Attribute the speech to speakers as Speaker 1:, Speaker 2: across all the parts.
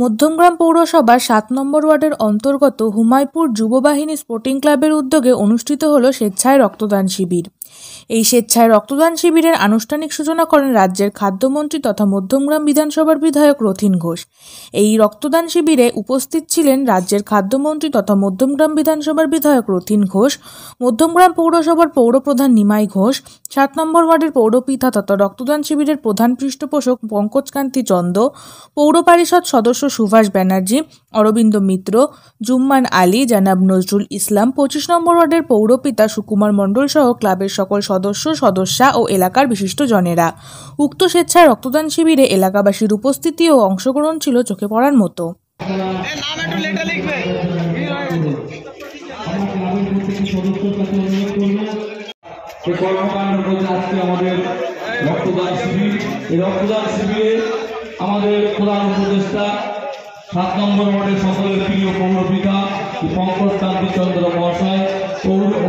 Speaker 1: মধ্যমগ্রাম পৌরসভার ৭ নম্বর ওয়ার্ডের অন্তর্গত হুমায়পুর যুববাহিনী স্পোর্টিং ক্লাবের উদ্যোগে অনুষ্ঠিত হলো স্বেচ্ছায় রক্তদান শিবির। এই স্বেচ্ছায় রক্তদান শিবিরের আনুষ্ঠানিক সূচনা করেন রাজ্যের খাদ্যমন্ত্রী তথা মধ্যমগ্রাম বিধানসভার বিধায়ক রথীন ঘোষ। এই রক্তদান শিবিরে উপস্থিত ছিলেন রাজ্যের খাদ্যমন্ত্রী তথা মধ্যমগ্রাম বিধানসভার বিধায়ক রথীন ঘোষ, মধ্যমগ্রাম পৌরসভার পৌরপ্রধান নিমাই ঘোষ, ৭ নম্বর ওয়ার্ডের পৌরপিতা তথা রক্তদান শিবিরের প্রধান পৃষ্ঠপোষক পঙ্কজকান্তি চন্দ, পৌর পরিষদ সদস্য সুভাষ ব্যানার্জি, অরবিন্দ মিত্র, জুম্মান আলী, জানাব নজরুল ইসলাম, ২৫ নম্বর ওয়ার্ডের পৌরপিতা সুকুমার মণ্ডল সহ ক্লাবের সকল সদস্যা ও এলাকার বিশিষ্ট জনেরা। উক্ত স্বেচ্ছায় রক্তদান শিবিরে এলাকাবাসীর উপস্থিতি ও অংশগ্রহণ ছিল চোখে পড়ার মতো।
Speaker 2: আমাদের প্রধান উপদেষ্টা ৭ নম্বর ওয়ার্ডের সকলের প্রিয় পৌরপিতা পঙ্কজকান্তি চন্দ্র মহাশয়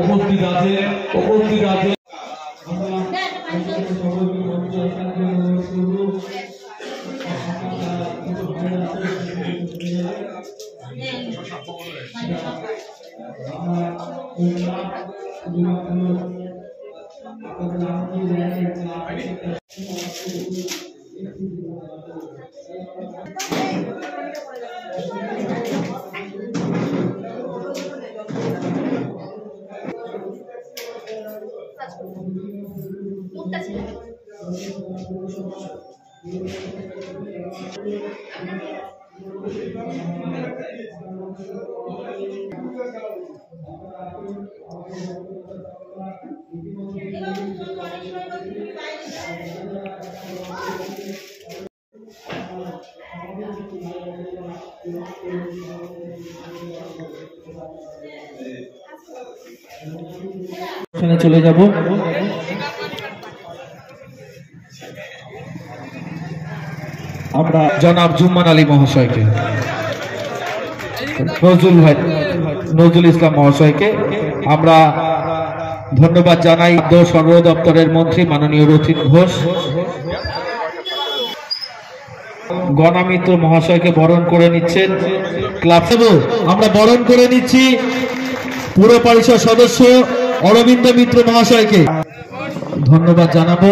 Speaker 2: উপস্থিত আছে। চলে যাব। আমরা জনাব জুম্মান আলী মহাশয়কে, নজরুল ইসলাম মহাশয়কে আমরা ধন্যবাদ জানাই। সর্ব দপ্তরের মন্ত্রী মাননীয় রথীন ঘোষ, গণমিত্র মহাশয়কে বরণ করে নিচ্ছেন ক্লাব। আমরা বরণ করে নিচ্ছি পুর পরিষদ সদস্য অরবিন্দ মিত্র মহাশয়কে ধন্যবাদ জানাবো।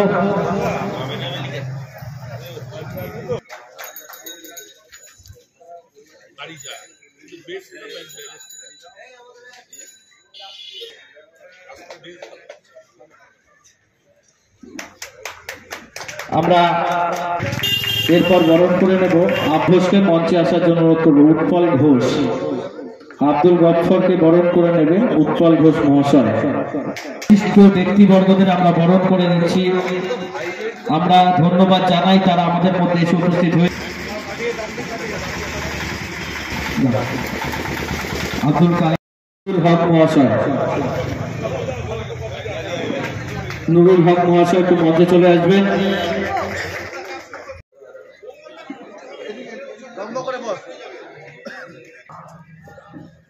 Speaker 2: আমরা এরপর বরণ করে নেব আব্দুলকে মঞ্চে আসার জন্য অনুরোধ করব। উৎপল ঘোষ, আব্দুল গফফরকে বরণ করে নেবেন উৎপল ঘোষ মহাশয়। বিশিষ্ট ব্যক্তিবর্গদের আমরা বরণ করে নিচ্ছি। আমরা ধন্যবাদ জানাই তারা আমাদের মধ্যে এসে উপস্থিত হয়ে। আব্দুল হক মহাশয়, নুরুল হক মহাশয় একটু মঞ্চে চলে আসবেন।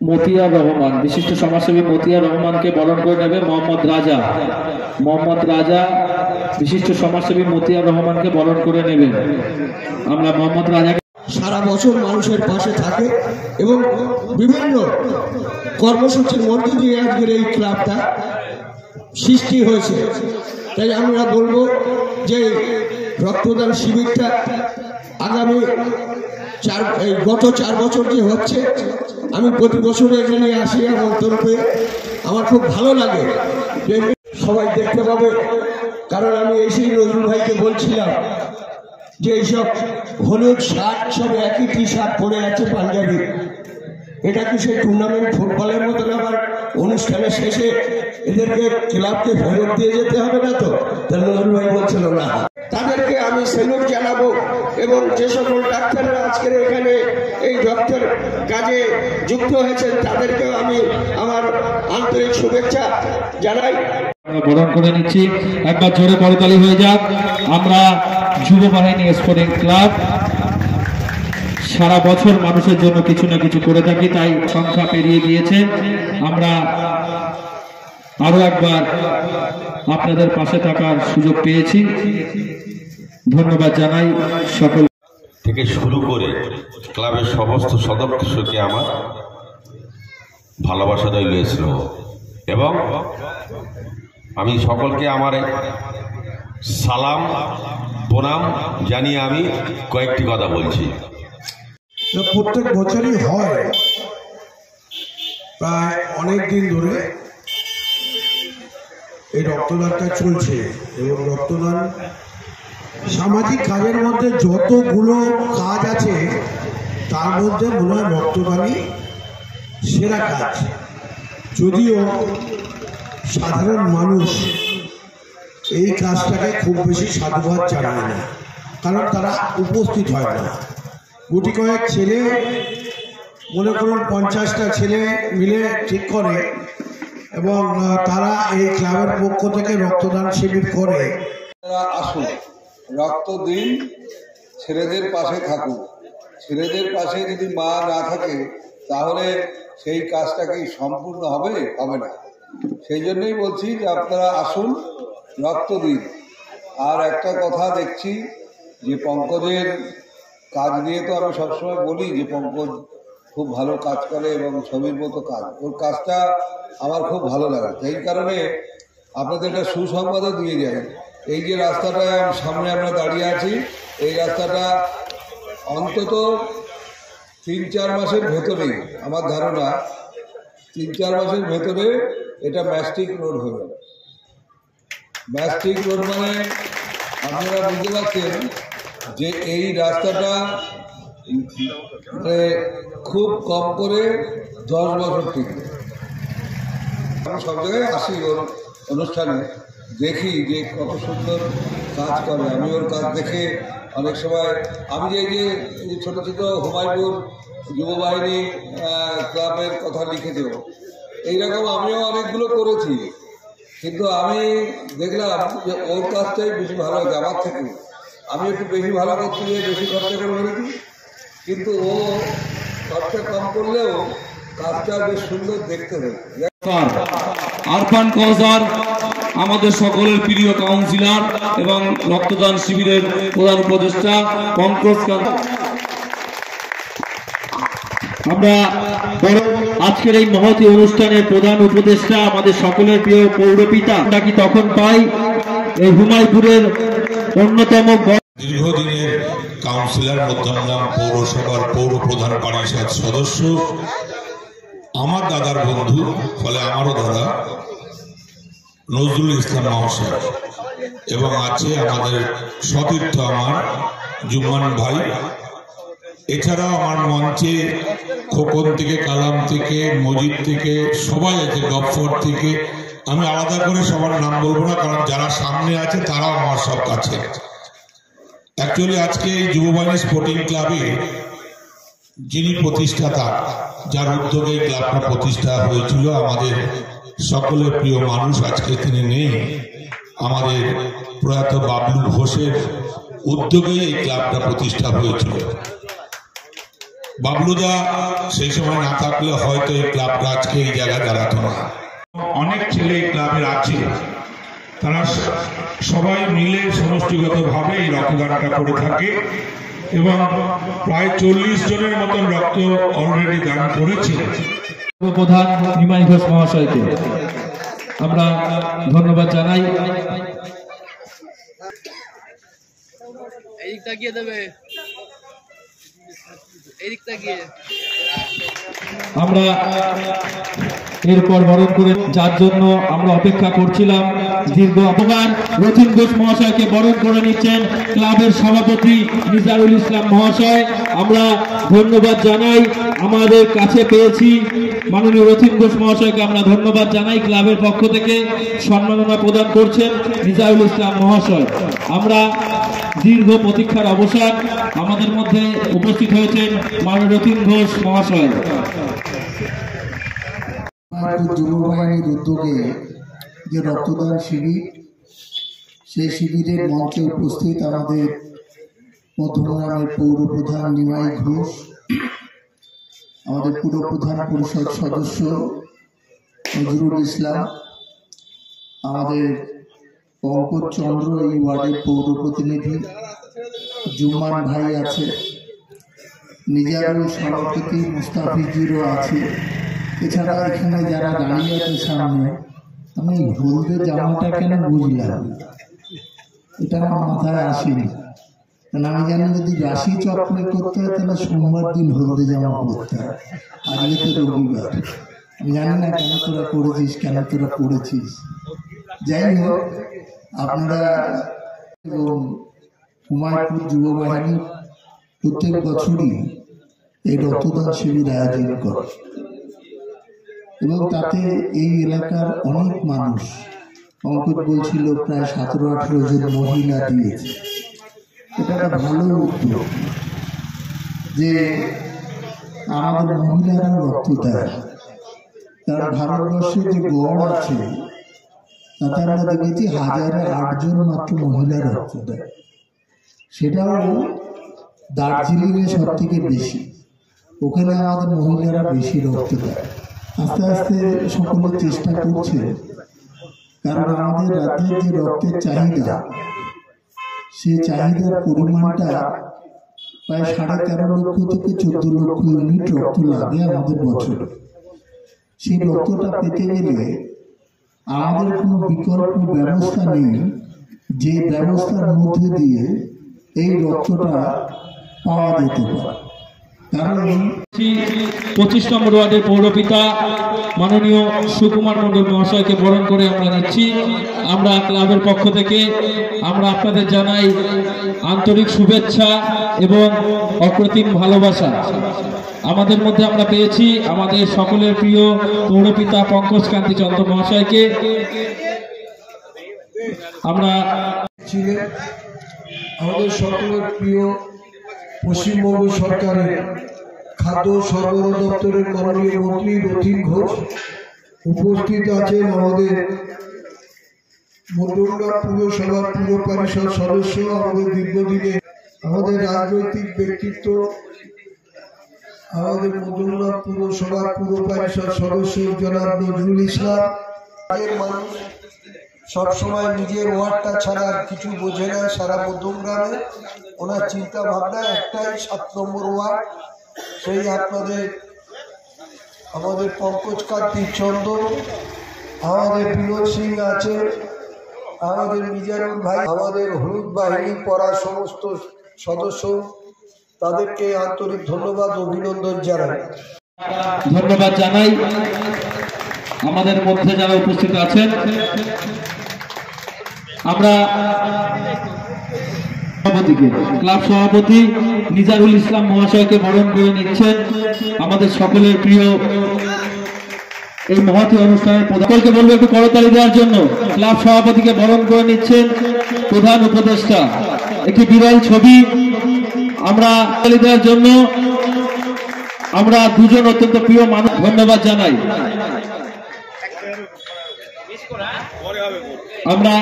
Speaker 2: মতিয়ার রহমান, বিশিষ্ট সমাজসেবী মতিয়ার রহমানকে বরণ করে নেবে মোহাম্মদ রাজা, বিশিষ্ট সমাজসেবী মতিয়ার রহমানকে বরণ করে নেবেন। আমরা মোহাম্মদ রাজাকে
Speaker 3: সারা বছর মানুষের পাশে থাকে এবং বিভিন্ন কর্মসূচির মধ্যে দিয়ে আজকের এই ক্লাবটা সৃষ্টি হয়েছে। তাই আমরা বলবো যে রক্তদান শিবিরটা আগামী গত 4 বছর যে হচ্ছে, আমি প্রতি বছর এখানে আসি। আমার তরফে আমার খুব ভালো লাগে, সবাই দেখতে পাবে। কারণ আমি এসেই নজরুল ভাইকে বলছিলাম যে এইসব হলুদ শার্ট সব একই টি শার্ট পরে আছে পাঞ্জাবি, এটা কি সেই টুর্নামেন্ট ফুটবলের মতন আবার অনুষ্ঠানের শেষে এদেরকে ক্লাবকে ফেরত দিয়ে যেতে হবে না তো? তাহলে নজরুল ভাই বলছিল না। তাদেরকে আমি স্যালুট জানাবো এবং যে সকল ডাক্তাররা আজকের এখানে এই রক্তের কাজে যুক্ত হয়েছেন তাদেরকেও আমি আমার আন্তরিক শুভেচ্ছা জানাই।
Speaker 2: বরণ করে নিচ্ছি, একবার জোরে করতালি হয়ে যাক। আমরা যুববাহিনী স্পোর্টিং ক্লাব সারা বছর মানুষের জন্য কিছু না কিছু করে থাকি, তাই সংখ্যা পেরিয়ে গিয়েছে। আমরা আরো একবার আপনাদের পাশে থাকার সুযোগ পেয়েছি। ধন্যবাদ জানাই সকল।
Speaker 4: থেকে শুরু করে ক্লাবের সমস্ত সদস্যকে আমার ভালোবাসা রইল এবং আমি সকলকে আমার সালাম প্রণাম জানিয়ে আমি কয়েকটি কথা বলছি।
Speaker 3: প্রত্যেক বছরই হয়, প্রায় অনেক দিন ধরে এই রক্তদানটা চলছে এবং রক্তদান সামাজিক কাজের মধ্যে যতগুলো কাজ আছে তার মধ্যে মনে হয় রক্তদানই সেরা কাজ। যদিও সাধারণ মানুষ এই কাজটাকে খুব বেশি সাধুবাদ জানায় না, কারণ তারা উপস্থিত হয় না। গুটি কয়েক ছেলে, মনে করুন 50টা ছেলে মিলে ঠিক করে এবং তারা এই ক্লাবের পক্ষ থেকে রক্তদান শিবির করে।
Speaker 5: আসুন, রক্ত দিন, ছেলেদের পাশে থাকুন। ছেলেদের পাশে যদি মা না থাকে তাহলে সেই কাজটা কি সম্পূর্ণ হবে? হবে না। সেই জন্যই বলছি যে আপনারা আসুন, রক্ত দিন। আর একটা কথা দেখছি যে পঙ্কজের কাজ নিয়ে তো আমি সবসময় বলি যে পঙ্কজ খুব ভালো কাজ করে এবং ছবির মতো কাজ, ওর কাজটা আমার খুব ভালো লাগে। সেই কারণে আপনাদের একটা সুসংবাদও দিয়ে যায়। এই যে রাস্তাটা সামনে আমরা দাঁড়িয়ে আছি, এই রাস্তাটা অন্তত 3-4 মাসের ভেতরে, আমার ধারণা 3-4 মাসের ভেতরে এটা ম্যাস্টিক রোড হয়ে যাবে। ম্যাস্টিক রোড মানে আপনারা বুঝতে পারছেন যে এই রাস্তাটা খুব কম করে 10 বছর টিকবে। আমি সব জায়গায় আসি ওর অনুষ্ঠানে, দেখি যে কত সুন্দর কাজ করে। আমি ওর কাজ দেখে অনেক সময় আমি যে ছোটো ছোটো হুমায়ুপুর যুববাহিনী ক্লাবের কথা লিখে দেব, এইরকম আমিও অনেকগুলো করেছি, কিন্তু আমি দেখলাম যে ওর কাজটাই বেশি ভালো হয়েছে আমার থেকে। আমি একটু বেশি ভালো করতে গিয়ে বেশি খরচা করে ফেলেছি, কিন্তু ও খরচা কম করলেও কাজটা বেশ সুন্দর দেখতে হবে।
Speaker 2: আরফান কৌসার আমাদের সকলের প্রিয় কাউন্সিলর এবং রক্তদান শিবিরের প্রধান উপদেষ্টা পঙ্কজ কান্ত। আমরা আজকের এই মহতী অনুষ্ঠানের প্রধান উপদেষ্টা আমাদের সকলের প্রিয় পৌরপিতা নাকি তখন পাই এই হুমায়ুপুরের অন্যতম
Speaker 6: দীর্ঘদিনের কাউন্সিলর, মধ্যমগ্রাম পৌরসভার পৌর প্রধান পরিষদ সদস্য, আমার দাদার বন্ধু, ফলে আমারও দাদা নজরুল ইসলাম মহাশয়, এবং আছে আমাদের সতীর্থ আমার জুম্মান ভাই। এছাড়াও আমার মঞ্চে খোকন থেকে, কালাম থেকে, মজিদ থেকে সবাই আছে, গফফর থেকে। আমি আলাদা করে সবার নাম বলবো না, কারণ যারা সামনে আছে তারাও আমার সব কাছে। অ্যাকচুয়ালি আজকে এই যুববাহিনী স্পোর্টিং ক্লাবে যিনি প্রতিষ্ঠাতা, যার উদ্যোগে এই ক্লাবটা প্রতিষ্ঠা হয়েছিল, আমাদের সকলের প্রিয় মানুষ, আজকে তিনি নেই, আমাদের প্রয়াত বাবলু ঘোষের উদ্যোগে এই ক্লাবটা প্রতিষ্ঠা হয়েছিল। বাবলুদা সেই সময় না থাকলে হয়তো এই ক্লাবটা আজকে এই জায়গায় দাঁড়াতো না। অনেক ছেলে এই ক্লাবের আছে, তারা সবাই মিলে সমষ্টিগতভাবে এই রক্তদানটা করে থাকে এবং প্রায় 40 জনের মতন রক্ত অলরেডি দান করেছে।
Speaker 7: প্রধান নিমাই ঘোষ মহাশয়কে আমরা ধন্যবাদ জানাই। আমরা এরপর বরণ করে, যার জন্য আমরা অপেক্ষা করছিলাম দীর্ঘ অপকার, রথীন ঘোষ মহাশয়কে বরণ করে নিচ্ছেন ক্লাবের সভাপতি নিজারুল ইসলাম মহাশয়। আমরা ধন্যবাদ জানাই, আমাদের কাছে পেয়েছি মাননীয় রথীন ঘোষ মহাশয়কে আমরা ধন্যবাদ জানাই। ক্লাবের পক্ষ থেকে সম্মাননা প্রদান করছেন নিজারুল ইসলাম মহাশয়। আমরা দীর্ঘ প্রতীক্ষার অবসান, আমাদের মধ্যে উপস্থিত হয়েছেন মাননীয় রথীন ঘোষ মহাশয়।
Speaker 8: যুববাহিনীর উদ্যোগে যে রক্তদান শিবির, সেই শিবিরের মঞ্চে উপস্থিত আমাদের মধ্যমগ্রামের পৌর প্রধান নিমাই ঘোষ, আমাদের পুর প্রধান পরিষদ সদস্য নজরুল ইসলাম, আমাদের পঙ্কজ চন্দ্র এই ওয়ার্ডের পৌর প্রতিনিধি, জুম্মান ভাই আছে, নিজারুল সভাপতি মুস্তাফিজুরও আছে। এছাড়া এখানে যারা দাঁড়িয়ে আছে সামনে, আমি হলদে জামাটা কেন বুঝলাম, এটা আমার মাথায় আসেনি। কারণ আমি জানি যদি রাশি চক্রে করতে হয় তাহলে সোমবার দিন হলদে জামা পরতে হয়, আজকে তো রবিবার। আমি জানি না কেন তোরা করেছিস, কেন তোরা করেছিস। যাই হোক, আপনারা এবং হুমায়ুনপুর যুব বাহিনী প্রত্যেক বছরই এই রক্তদান শিবির আয়োজন করে এবং তাতে এই এলাকার অনেক মানুষ, অঙ্কিত বলছিল প্রায় 17-18 জন মহিলা দিয়েছে। এটা একটা ভালো উদ্যোগ যে আমাদের মহিলারা রক্ত দেয়। কারণ ভারতবর্ষে যে গড় আছে তাতে আমরা দেখেছি 1008 জন মাত্র মহিলা রক্ত দেয়, সেটাও দার্জিলিংয়ে সব থেকে বেশি। ওখানে আমাদের মহিলারা বেশি রক্ত দেয়। আস্তে আস্তে সকলে চেষ্টা করছে, কারণ আমাদের রাজ্যের যে রক্তের চাহিদা, সেই চাহিদার পরিমাণটা প্রায় 13.5 লক্ষ থেকে 14 লক্ষ ইউনিট রক্ত লাগে আমাদের বছরে। সেই রক্তটা পেতে গেলে আমাদের কোনো বিকল্প ব্যবস্থা নেই, যে ব্যবস্থার মধ্যে দিয়ে এই রক্তটা পাওয়া যেতে পারে। কারণ
Speaker 7: 25 নম্বর ওয়ার্ডের পৌরপিতা মাননীয় সুকুমার মণ্ডল মহাশয়কে বরণ করে আমরা নিচ্ছি। আমরা ক্লাবের পক্ষ থেকে আমরা আপনাদের জানাই আন্তরিক শুভেচ্ছা এবং অপ্রতিম ভালোবাসা। আমাদের মধ্যে আমরা পেয়েছি আমাদের সকলের প্রিয় পৌরপিতা পঙ্কজ কান্তি চন্দ্র মহাশয়কে। আমরা
Speaker 3: ছিলেন আমাদের সকলের প্রিয় পশ্চিমবঙ্গ সরকারের খাদ্য সরবরাহ দপ্তরের মাননীয় মন্ত্রী রথীন ঘোষ। উপস্থিত আছেন আমাদের মধ্যমগ্রাম পুরসভার পুর পরিষদ সদস্য, আমাদের দীর্ঘদিনের আমাদের রাজনৈতিক ব্যক্তিত্ব, আমাদের মধ্যমগ্রাম পুরসভার পুর পরিষদ সদস্য জনাব নজরুল ইসলাম। এর মানুষ সবসময় নিজের ওয়ার্ডটা ছাড়া আর কিছু বোঝে না। সারা মধ্যমগ্রামে ওনার চিন্তা ভাবনা একটাই, 7 নম্বর ওয়ার্ড। সেই আপনাদের আমাদের পঙ্কজ কান্তি চন্দ্র, আমাদের বিনোদ সিং আছে, আমাদের মিজানুর ভাই, আমাদের হলুদ বাহিনী পড়া সমস্ত সদস্য, তাদেরকে আন্তরিক ধন্যবাদ অভিনন্দন জানাই।
Speaker 7: ধন্যবাদ জানাই আমাদের মধ্যে যারা উপস্থিত আছেন। আমরা ক্লাব সভাপতি নিজারুল ইসলাম মহাশয়কে বরণ করে নিচ্ছেন। আমাদের সকলের প্রিয় এই মহতী অনুষ্ঠানের সকলকে বলবো একটু করতালি দেওয়ার জন্য। ক্লাব সভাপতিকে বরণ করে নিচ্ছেন প্রধান উপদেষ্টা। একটি বিরল ছবি আমরা করতালি দেওয়ার জন্য আমরা দুজন অত্যন্ত প্রিয় মানুষ ধন্যবাদ জানাই। আমরা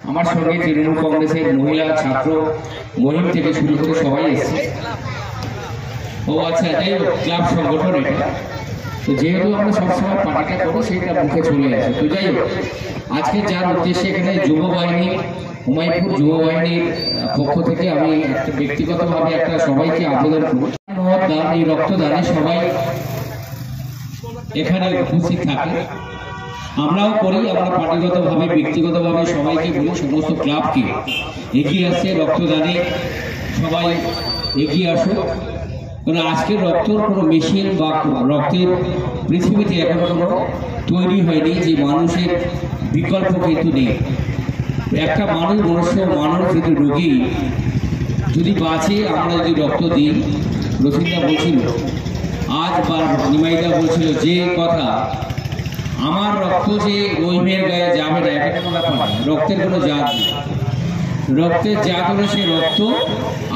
Speaker 9: আমার সঙ্গে তৃণমূল কংগ্রেসের মহিলা ছাত্র মহিম থেকে শুরু করে সবাই এসেছে। ও আচ্ছা, যাই হোক, ক্লাব সংগঠন এটা, তো যেহেতু আমরা সবসময় পার্টিটা করি সেটা মুখে চলে আসে। তো যাই হোক, আজকে যার উদ্দেশ্যে এখানে যুব বাহিনী, হুমায়ুনপুর যুব বাহিনীর পক্ষ থেকে আমি একটা ব্যক্তিগতভাবে একটা সবাইকে আবেদন করব, এই রক্তদানে সবাই এখানে উপস্থিত থাকে। আমরাও করি, আমরা পার্টিগতভাবে ব্যক্তিগতভাবে সবাইকে বলি, সমস্ত ক্লাবকে এগিয়ে আসছে রক্তদানে, সবাই এগিয়ে আসুক। কারণ আজকের রক্তর কোনো মেশিন বা রক্তের পৃথিবীতে এখন কোনো তৈরি হয়নি যে মানুষের বিকল্প কিন্তু নেই। একটা মানুষ যদি রোগী যদি বাঁচে, আমরা যদি রক্ত দিই, রথীনদা বলছিল আজ বা নিমাইদা বলছিল যে কথা, আমার রক্ত যে রহিমের গায়ে যাবে না এটা কোনো ব্যাপার না। রক্তের কোনো জাত নেই, রক্তের জাত হলো সে রক্ত।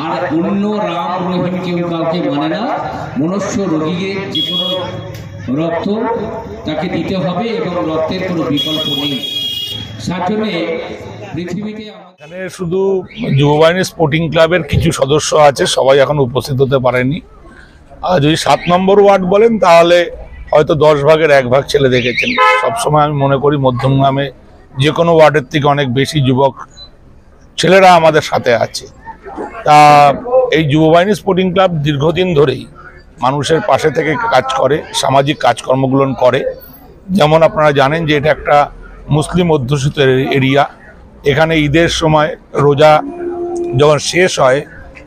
Speaker 9: আর অন্য রাম রহিম কেউ কাউকে মানে না। মনুষ্য রোগীকে যে কোনো রক্ত তাকে দিতে হবে এবং রক্তের কোনো বিকল্প নেই। তার জন্যে পৃথিবীতে
Speaker 10: এখানে শুধু যুববাহিনী স্পোর্টিং ক্লাবের কিছু সদস্য আছে, সবাই এখন উপস্থিত হতে পারেনি। আর যদি 7 নম্বর ওয়ার্ড বলেন তাহলে হয়তো 10 ভাগের 1 ভাগ ছেলে দেখেছেন। সবসময় আমি মনে করি মধ্যমগ্রামে যে কোনো ওয়ার্ডের থেকে অনেক বেশি যুবক ছেলেরা আমাদের সাথে আছে। তা এই যুববাহিনী স্পোর্টিং ক্লাব দীর্ঘদিন ধরেই মানুষের পাশে থেকে কাজ করে, সামাজিক কাজকর্মগুলো করে। যেমন আপনারা জানেন যে এটা একটা মুসলিম অধ্যুষিত এরিয়া। এখানে ঈদের সময় রোজা যখন শেষ হয়,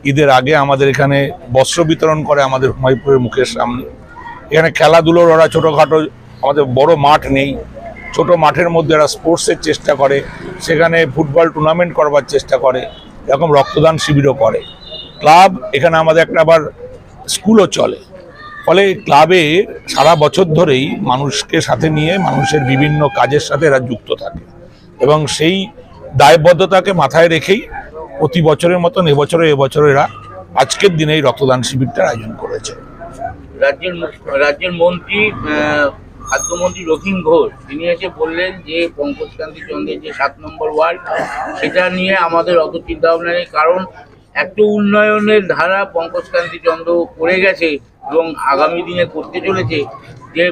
Speaker 10: ঈদের আগে আমাদের এখানে বস্ত্র বিতরণ করে আমাদের হুমায়ুপুরের মুখের সামনে। এখানে খেলাধুলোর ওরা ছোটোখাটো, আমাদের বড় মাঠ নেই, ছোট মাঠের মধ্যে এরা স্পোর্টসের চেষ্টা করে, সেখানে ফুটবল টুর্নামেন্ট করবার চেষ্টা করে, এরকম রক্তদান শিবিরও করে। ক্লাব এখানে আমাদের একটা আবার স্কুলও চলে। ফলে ক্লাবে সারা বছর ধরেই মানুষকে সাথে নিয়ে মানুষের বিভিন্ন কাজের সাথে এরা যুক্ত থাকে এবং সেই দায়বদ্ধতাকে মাথায় রেখেই প্রতি বছরের মতন এবছর এরা আজকের দিনে এই রক্তদান শিবিরটার আয়োজন করেছে।
Speaker 11: রাজ্যের মন্ত্রী খাদ্যমন্ত্রী রথীন ঘোষ তিনি এসে বললেন যে পঙ্কজকান্তি চন্দ্রের যে 7 নম্বর ওয়ার্ড, সেটা নিয়ে আমাদের অত চিন্তা ভাবনা নেই, কারণ একটা উন্নয়নের ধারা পঙ্কজকান্তি চন্দ্র করে গেছে এবং আগামী দিনে করতে চলেছে। যে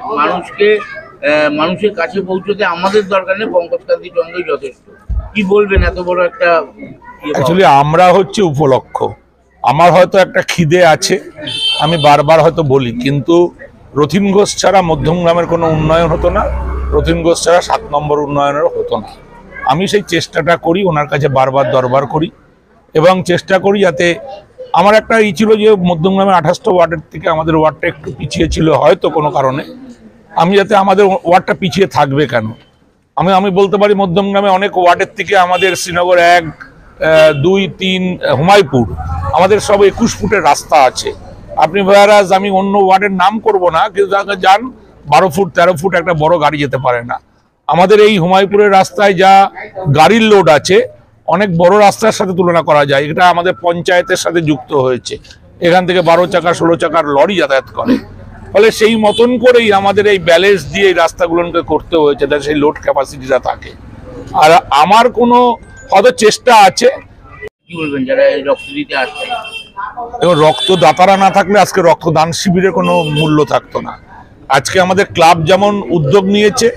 Speaker 11: মানুষের কাছে পৌঁছতে আমাদের দরকার নেই, পঙ্কজকান্তি চন্দ্রই যথেষ্ট। কি বলবেন এত বড় একটা?
Speaker 10: অ্যাকচুয়ালি আমরা হচ্ছে উপলক্ষ। আমার হয়তো একটা খিদে আছে, আমি বারবার হয়তো বলি, কিন্তু রথীন ঘোষ ছাড়া মধ্যমগ্রামের কোনো উন্নয়ন হতো না, রথীন ঘোষ ছাড়া 7 নম্বর উন্নয়নেরও হতো না। আমি সেই চেষ্টাটা করি, ওনার কাছে বারবার দরবার করি এবং চেষ্টা করি যাতে আমার একটা ছিল যে মধ্যমগ্রামের 28টা ওয়ার্ডের থেকে আমাদের ওয়ার্ডটা একটু পিছিয়ে ছিল হয়তো কোনো কারণে, আমি যাতে আমাদের ওয়ার্ডটা পিছিয়ে থাকবে কেন, আমি বলতে পারি মধ্যমগ্রামে অনেক ওয়ার্ডের থেকে আমাদের শ্রীনগর 1, 2, 3, হুমায়ুপুর আমাদের সব 21 ফুটের রাস্তা আছে। আপনি ভাইরাজ আমি অন্য ওয়ার্ডের নাম করব না, কিন্তু যান 12 ফুট 13 ফুট একটা বড় গাড়ি যেতে পারে না। আমাদের এই হুমায়ুপুরের রাস্তায় যা গাড়ির লোড আছে অনেক বড় রাস্তার সাথে তুলনা করা যায়। এটা আমাদের পঞ্চায়েতের সাথে যুক্ত হয়েছে, এখান থেকে 12 চাকা 16 চাকার লরি যাতায়াত করে। ফলে সেই মতন করেই আমাদের এই ব্যালেন্স দিয়ে এই রাস্তাগুলোকে করতে হয়েছে, যাতে সেই লোড ক্যাপাসিটিটা থাকে। আর আমার কোনো হয়তো চেষ্টা আছে।
Speaker 11: কি বলবেন যারা এই রক্ত দিতে আসছে?
Speaker 10: এবং রক্তদাতারা না থাকলে আজকে রক্তদান শিবিরের কোনো মূল্য থাকতো না। আজকে আমাদের ক্লাব যেমন উদ্যোগ নিয়েছে,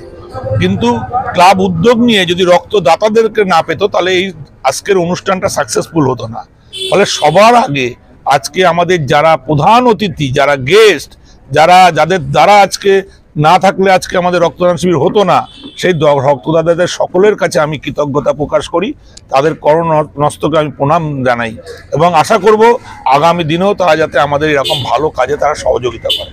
Speaker 10: কিন্তু ক্লাব উদ্যোগ নিয়ে যদি রক্তদাতাদেরকে না পেত তাহলে এই আজকের অনুষ্ঠানটা সাকসেসফুল হতো না। ফলে সবার আগে আজকে আমাদের যারা প্রধান অতিথি, যারা গেস্ট, যাদের দ্বারা আজকে না থাকলে আজকে আমাদের রক্তদান শিবির হতো না, সেই রক্তদাতাদের সকলের কাছে আমি কৃতজ্ঞতা প্রকাশ করি, তাদের করণনস্তকে আমি প্রণাম জানাই এবং আশা করব আগামী দিনেও তারা যাতে আমাদের এরকম ভালো কাজে তারা সহযোগিতা করে।